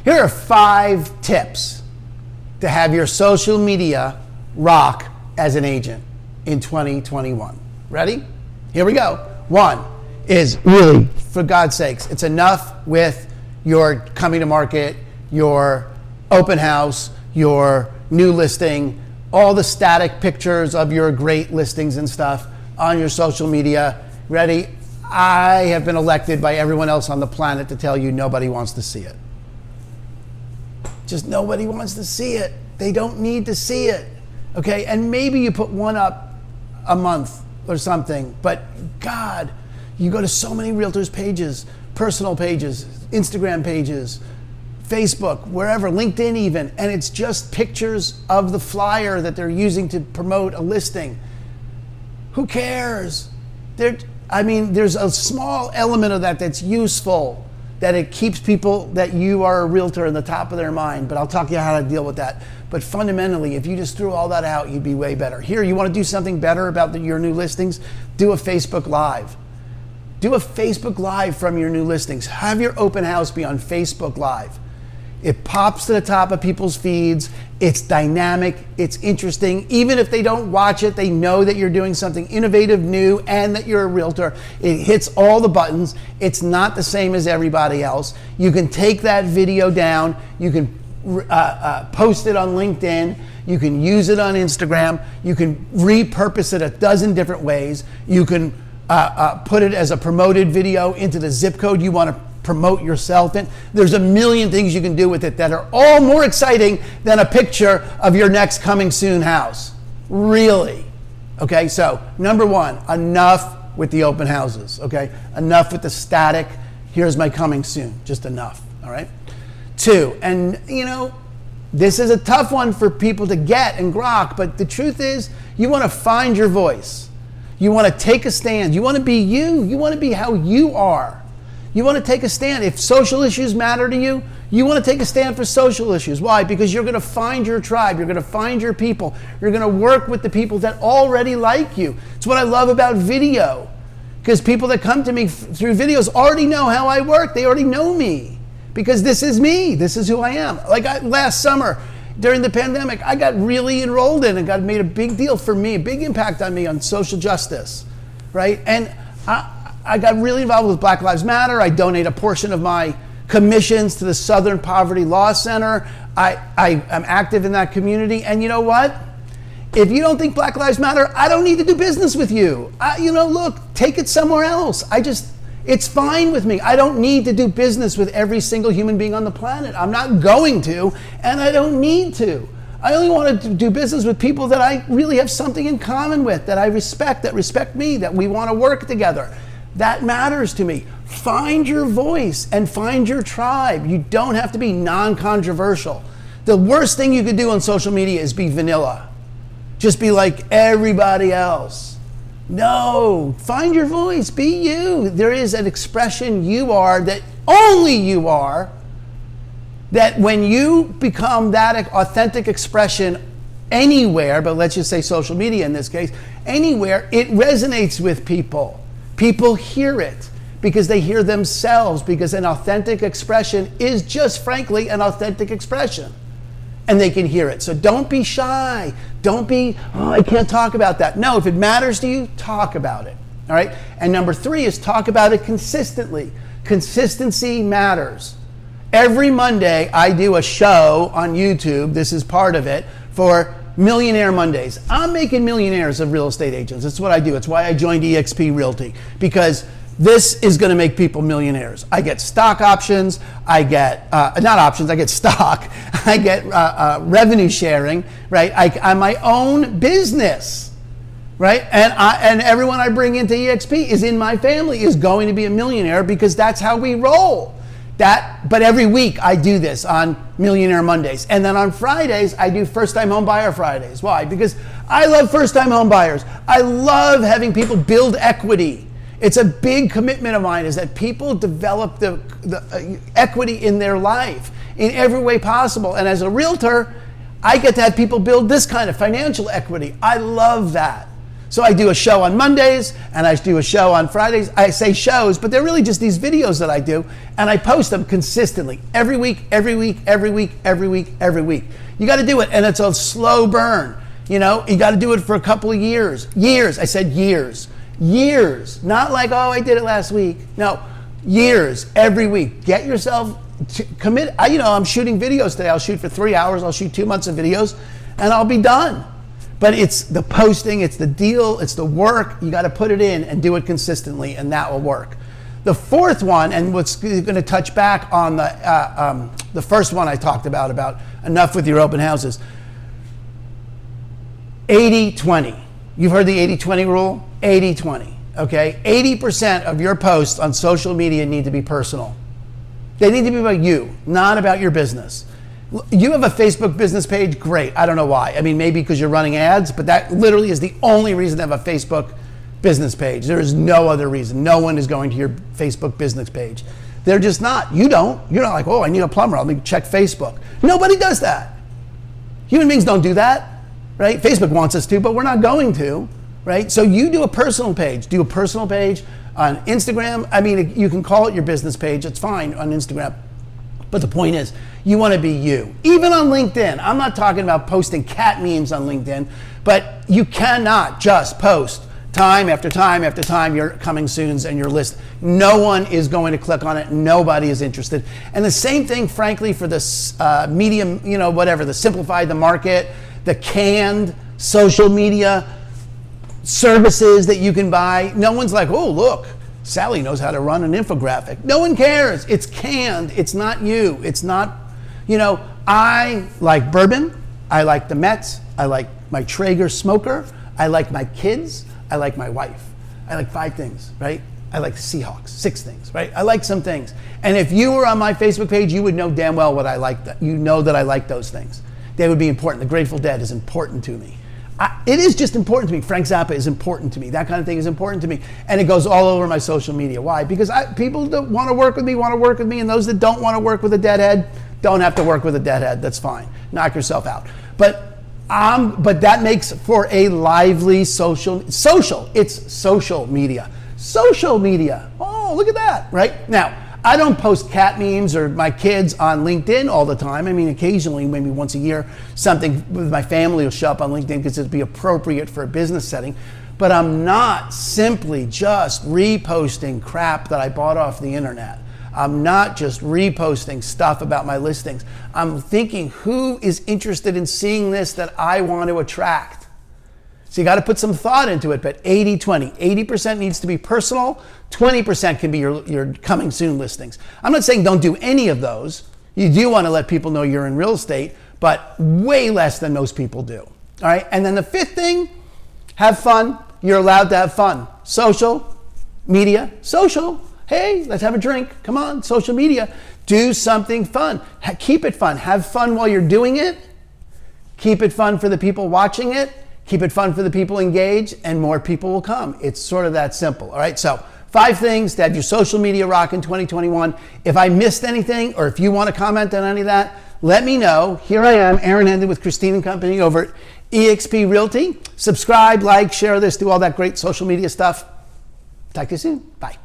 Here are 5 tips to have your social media rock as an agent in 2021. Ready? Here we go. 1 is really, for God's sakes, it's enough with your coming to market, your open house, your new listing, all the static pictures of your great listings and stuff on your social media. Ready? I have been elected by everyone else on the planet to tell you nobody wants to see it. Just nobody wants to see it. They don't need to see it. Okay? And maybe you put one up a month or something, but God, you go to so many realtors pages, personal pages, Instagram pages, Facebook, wherever, LinkedIn even, and it's just pictures of the flyer that they're using to promote a listing. Who cares? There's a small element of that that's useful, that it keeps people that you are a realtor in the top of their mind, but I'll talk you how to deal with that. But fundamentally, if you just threw all that out, you'd be way better. Here, you want to do something better about your new listings? Do a Facebook Live. Do a Facebook Live from your new listings. Have your open house be on Facebook Live. It pops to the top of people's feeds. It's dynamic. It's interesting. Even if they don't watch it, they know that you're doing something innovative, new, and that you're a realtor. It hits all the buttons. It's not the same as everybody else. You can take that video down. You can post it on LinkedIn. You can use it on Instagram. You can repurpose it a dozen different ways. You can put it as a promoted video into the zip code you want to promote yourself in. There's a million things you can do with it that are all more exciting than a picture of your next coming soon house. Really. Okay, so number 1, enough with the open houses. Okay, enough with the static, here's my coming soon, just enough. All right. 2, and this is a tough one for people to get and grok, but the truth is you want to find your voice. You want to take a stand. You want to be you. You want to be how you are. You want to take a stand. If social issues matter to you, you want to take a stand for social issues. Why? Because you're going to find your tribe. You're going to find your people. You're going to work with the people that already like you. It's what I love about video. Because people that come to me through videos already know how I work. They already know me. Because this is me. This is who I am. Like last summer, during the pandemic, I got really enrolled in and made a big deal for me, a big impact on me on social justice, right? And I got really involved with Black Lives Matter. I donate a portion of my commissions to the Southern Poverty Law Center. I am active in that community. And you know what? If you don't think Black Lives Matter, I don't need to do business with you. Look, take it somewhere else. It's fine with me. I don't need to do business with every single human being on the planet. I'm not going to, and I don't need to. I only want to do business with people that I really have something in common with, that I respect, that respect me, that we want to work together. That matters to me. Find your voice and find your tribe. You don't have to be non-controversial. The worst thing you could do on social media is be vanilla. Just be like everybody else. No, find your voice, be you. There is an expression you are that only you are, that when you become that authentic expression anywhere, but let's just say social media in this case, anywhere, it resonates with people. People hear it because they hear themselves, because an authentic expression is just frankly an authentic expression. And they can hear it. So don't be shy. Don't be, I can't talk about that. No, if it matters to you, talk about it. All right? And number 3 is talk about it consistently. Consistency matters. Every Monday, I do a show on YouTube, this is part of it, for Millionaire Mondays. I'm making millionaires of real estate agents. That's what I do. It's why I joined eXp Realty, because this is going to make people millionaires. I get stock options. I get, not options, I get stock. I get revenue sharing, right? I'm my own business, right? And everyone I bring into eXp is in my family is going to be a millionaire, because that's how we roll. But every week I do this on Millionaire Mondays. And then on Fridays, I do first-time home buyer Fridays. Why? Because I love first-time home buyers. I love having people build equity. It's a big commitment of mine, is that people develop the equity in their life in every way possible. And as a realtor, I get to have people build this kind of financial equity. I love that. So I do a show on Mondays and I do a show on Fridays. I say shows, but they're really just these videos that I do, and I post them consistently every week, every week, every week, every week, every week. You got to do it, and it's a slow burn. You know, you got to do it for a couple of years. Years, I said years. Years, not like, oh, I did it last week. No, years, every week. Get yourself commit. I'm shooting videos today. I'll shoot for 3 hours. I'll shoot 2 months of videos, and I'll be done. But it's the posting, it's the deal, it's the work. You got to put it in and do it consistently, and that will work. The fourth one, and what's going to touch back on the first one I talked about enough with your open houses. 80-20. You've heard the 80-20 rule? 80-20, okay? 80% of your posts on social media need to be personal. They need to be about you, not about your business. You have a Facebook business page? Great. I don't know why. I mean, maybe because you're running ads, but that literally is the only reason to have a Facebook business page. There is no other reason. No one is going to your Facebook business page. They're just not. You don't. You're not like, oh, I need a plumber. Let me check Facebook. Nobody does that. Human beings don't do that, right? Facebook wants us to, but we're not going to, right? So you do a personal page. Do a personal page on Instagram. I mean, you can call it your business page. It's fine on Instagram. But the point is, you want to be you. Even on LinkedIn. I'm not talking about posting cat memes on LinkedIn, but you cannot just post time after time after time your coming soons and your list. No one is going to click on it. Nobody is interested. And the same thing, frankly, for the medium, the simplified, the market, the canned social media services that you can buy. No one's like, oh, look, Sally knows how to run an infographic. No one cares. It's canned. It's not you. It's not, I like bourbon. I like the Mets. I like my Traeger smoker. I like my kids. I like my wife. I like 5 things, right? I like Seahawks, 6 things, right? I like some things. And if you were on my Facebook page, you would know damn well what I like. You know that I like those things. They would be important. The Grateful Dead is important to me. It is just important to me. Frank Zappa is important to me. That kind of thing is important to me. And it goes all over my social media. Why? Because people that want to work with me, and those that don't want to work with a deadhead don't have to work with a deadhead. That's fine. Knock yourself out. But that makes for a lively social. It's social media. Social media. Oh, look at that, right? Now, I don't post cat memes or my kids on LinkedIn all the time. I mean, occasionally, maybe once a year, something with my family will show up on LinkedIn because it'd be appropriate for a business setting. But I'm not simply just reposting crap that I bought off the internet. I'm not just reposting stuff about my listings. I'm thinking, who is interested in seeing this that I want to attract? So you got to put some thought into it, but 80-20. 80% needs to be personal, 20% can be your coming soon listings. I'm not saying don't do any of those. You do want to let people know you're in real estate, but way less than most people do. All right, and then the 5th thing, have fun. You're allowed to have fun. Social media, social. Hey, let's have a drink. Come on, social media. Do something fun. Keep it fun. Have fun while you're doing it. Keep it fun for the people watching it. Keep it fun for the people engaged, and more people will come. It's sort of that simple. All right, so 5 things to have your social media rock in 2021. If I missed anything, or if you want to comment on any of that, let me know. Here I am, Aaron Hendon with Christine and Company over at eXp Realty. Subscribe, like, share this, do all that great social media stuff. Talk to you soon. Bye.